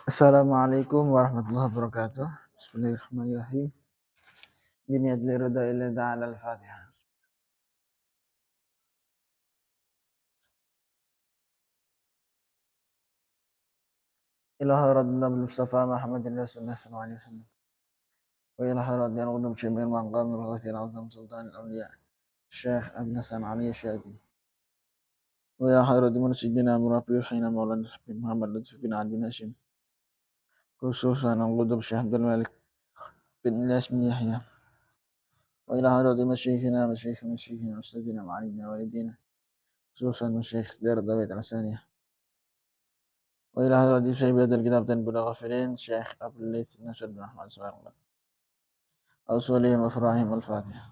Assalamualaikum warahmatullahi wabarakatuh. Bismillahirrahmanirrahim. Biniat liruda ila ta'ala al-Fatihah. Ilaha radna Mustafa Muhammadin Rasulullah sallallahu alaihi wasallam. Wa ilaha radna al-qudum syamir maqam al-ghathir azam sultan al-awliya Syekh Abdul Hasan Ali Syadi. Wa ilaha radna munsyidina murabbi hina maulana Habib Muhammad Lutfi bin Ali bin Hashim. Khususan al-qudum Syekh Abdul Malik bin Ilyas bin Yahya. Wa ilaha radna masyikhina ustadzina ma'alimna walidina. Khususan Syekh Dar Dawait al-Saniyah. وإلى حضرة شيخ بهذا الكتاب تنبو الغافلين شيخ أبو الليث نصر بن أحمد صغير أوصولهم وفراهم الفاتحة.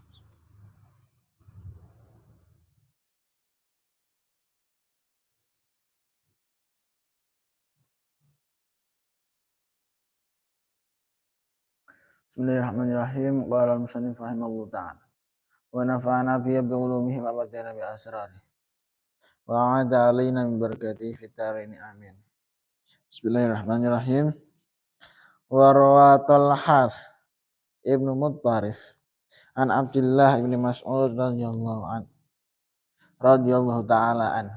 بسم الله الرحمن الرحيم. قال المصنف رحمه الله تعالى ونفعنا فيه بعلومهم وأمدنا بأسراره وأعاد علينا من بركاته في الدارين آمين. بسم الله الرحمن الرحيم. وروى طلحة ابن مطرف عن عبد الله بن مسعود رضي الله تعالى عنه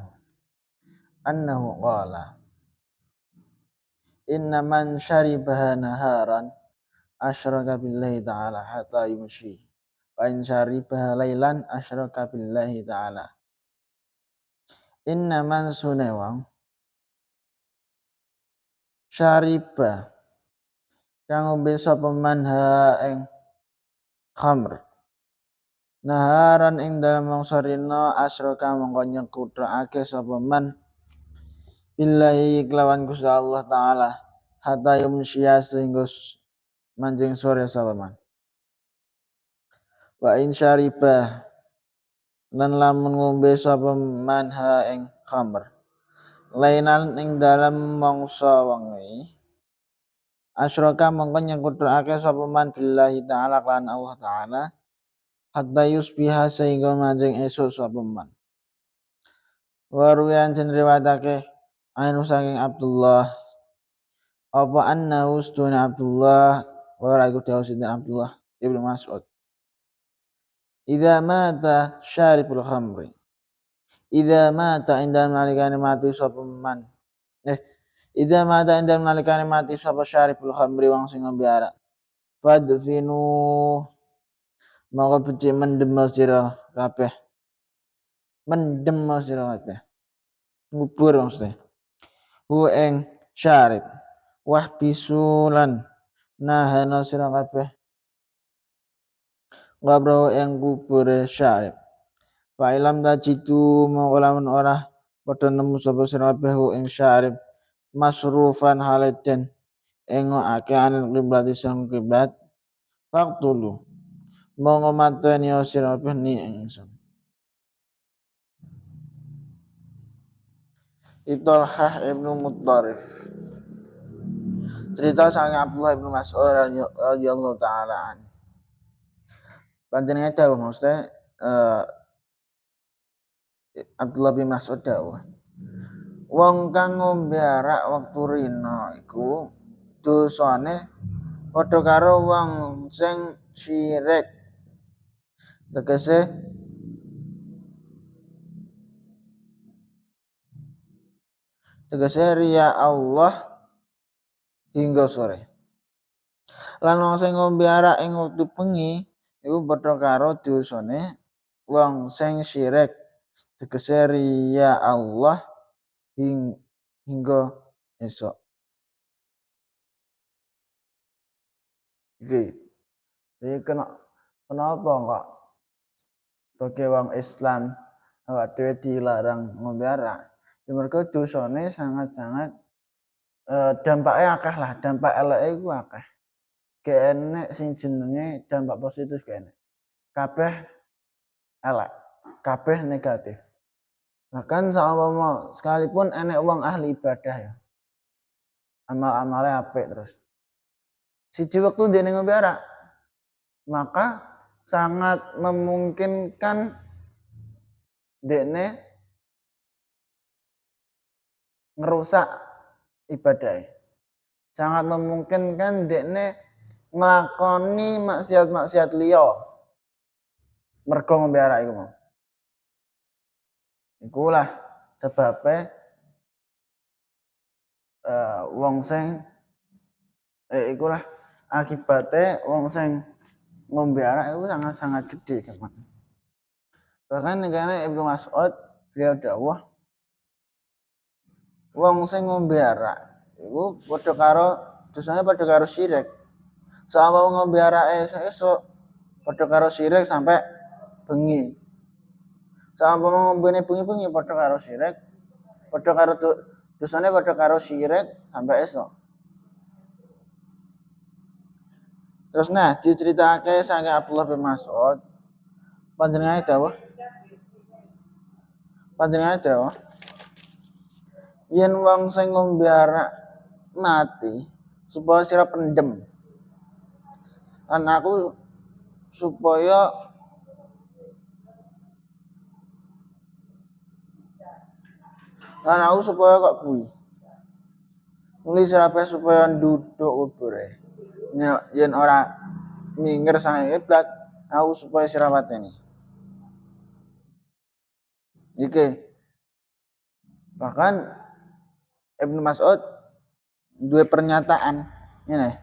أنه قال إن من شربها نهارا أشرك بالله تعالى حتى يمشي وإن شربها ليلا أشرك بالله تعالى. Inna man sunewang syariba kang ngombe sapa man ha ing khamr naharan ing dalem mangsa rina asyraka mongko nyekuthake sapa man billahi kelawan Gusti Allah taala hatta yumsya sehingga manjing sore sapa man. Wa in syariba lan lamun ngombe sapa man ha ing khamr lainan ing dalem mangsa wengi asyraka mongko nyekuthake sapa man billahi taala lan Allah taala hatta yusbiha sehingga manjing esuk sapa man. Wa ruyan den riwayatake anu saking Abdullah apa anna ustuna Abdullah wa iku dawuh Abdullah Ibnu Mas'ud. Idza mata syaribul khamri. Idza mata inda nalikane mati sapa man. Idza mata inda nalikane mati sapa syaribul khamri wong sing ngombe arak. Fadfinu maka becik mendem sira kabeh. Mendem sira kabeh. Ngubur maksudnya. Hu ing syarib. Wah bisulan nahana sira kabeh. Ngabro ing kubure syarib. Fa ilam tajidu mongko lamun ora padha nemu sapa sira kabeh ing syarib masrufan haliden ing ngake anil kiblat sang kiblat faqtulu mongko mateni sira kabeh ni ingsun. Talhah ibnu Muttarif cerita saking Abdullah ibnu Mas'ud radhiyallahu taala an. Panjenengan dawuh maksudnya Abdullah bin Mas'ud dawuh. Wong kang ngombe arak wektu rina iku dosane padha karo wong sing syirik. Tegese riya Allah hingga sore. Lan wong sing ngombe arak ing wektu bengi iku padha karo dosane wong sing syirik. Tegese riya Allah hingga esok. Jadi kenapa enggak bagi wong Islam awak dhewe dilarang ngombe arak? Ya mergo dosane sangat-sangat dampaknya akeh lah, dampak eleke iku akeh. Gak enek sing jenenge dampak positif gak enek. Kabeh elek, kabeh negatif. Bahkan saumpama sekalipun enek wong ahli ibadah ya. Amal-amale apik terus. Siji wektu dene ngombe arak, maka sangat memungkinkan dene ngerusak ibadah. sangat memungkinkan dekne nglakoni maksiat-maksiat liya mergo ngombe arak iku mau. Ikulah sebabe wong sing ikulah akibate wong sing ngombe arak itu sangat-sangat gede kan. Bahkan karena Ibnu Mas'ud beliau dawuh wong sing ngombe arak iku padha karo dosane padha karo syirik. Sama wong ngombe arake esuk padha karo syirik sampai bengi. Sama wong ngombene bengi-bengi padha karo syirik. Padha karo dosane padha karo syirik sampai esuk. Terus nah diceritakake saking Abdullah bin Mas'ud panjenengane dawuh yen wong sing ngombe arak mati supaya sira pendem lan aku supaya kok kuwi nulis sirape supaya nduduk kubure yen ora minggir sange kiblat aku supaya sira pateni iki bahkan Ibnu Mas'ud duwe pernyataan ngene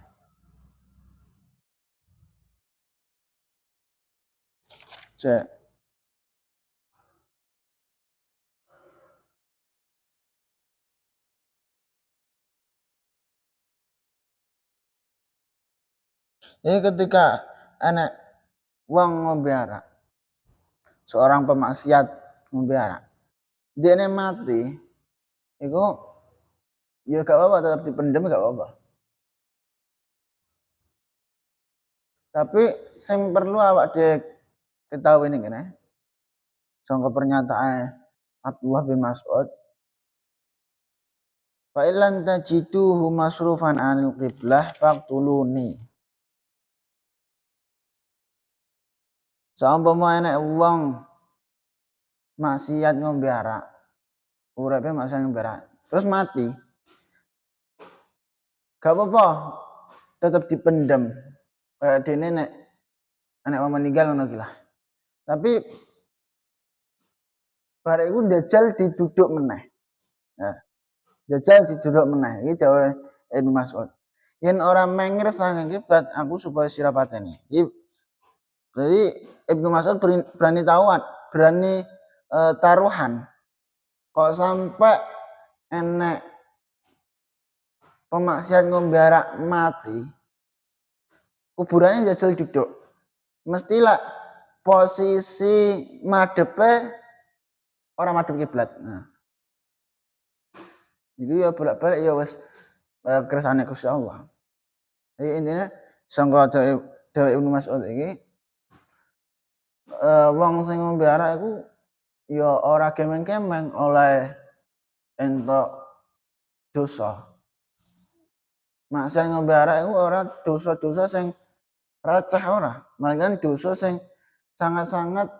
cek ini ketika anak wong ngombe arak seorang pemaksiat ngombe arak dia mati iku ya gak apa-apa tetap dipendem gak apa-apa tapi sing perlu awak diketahui ini kan sangka pernyataan Abdullah bin Mas'ud fa illan tajiduhu masrufan anil qiblah faqtuluni saumpama enek wong maksiat ngombe arak uripe maksiat ngombe arak terus mati gak apa-apa tetap dipendem kayak dene nek wong meninggal ngono ki lah tapi barek iku njajal diduduk meneh nah njajal diduduk meneh iki dawuh Ibnu Mas'ud yen ora mengir sange kiblat aku supaya sira pateni jadi Ibnu Mas'ud berani taruhan kok sampai enek pemaksiat ngombe arak mati kuburannya jajal duduk mestilah posisi madepe orang madhep kiblat nah itu ya bolak-balik ya wis kersane Gusti Allah jadi intinya sangka dawuh Ibnu Mas'ud iki wong sing ngombe arak iku ya ora kemeng-kemeng oleh entuk dosa. Maksud ngombe arak iku ora dosa-dosa sing receh ora, melainkan dosa sing sangat-sangat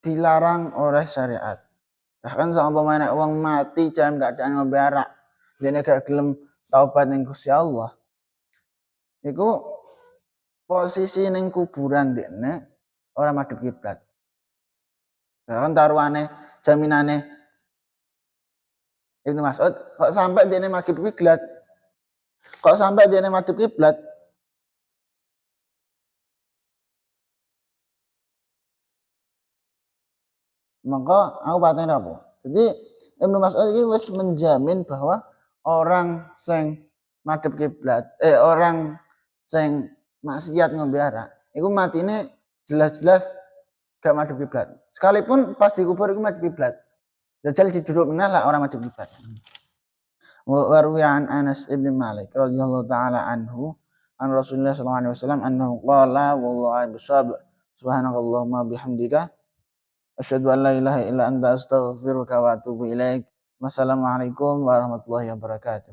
dilarang oleh syariat. Bahkan saumpama nek wong mati dalam keadaan ngombe arak, dene gak gelem taubat ning Gusti Allah. Iku posisi ning kuburan dene ora madhep kiblat. Bahkan taruhane jaminane Ibnu Mas'ud kok sampai dene madhep kiblat. Kok sampai dene madhep kiblat? Maka aku pateni apa? Jadi Ibnu Mas'ud iki wis menjamin bahwa orang sing madhep kiblat, orang sing maksiat ngombe arak, iku matine jelas-jelas gak madhep kiblat. Sekalipun pas dikubur iku madhep kiblat. Jajal diduduk meneh lah orang madhep kiblat. Wa ruwiya an Anas bin Malik radhiyallahu taala anhu an Rasulullah sallallahu alaihi wasallam annahu qala wallahu a'lam bissawab subhanakallahumma bihamdika asyhadu an la ilaha illa anta astaghfiruka wa atubu ilaik. Wassalamualaikum warahmatullahi wabarakatuh.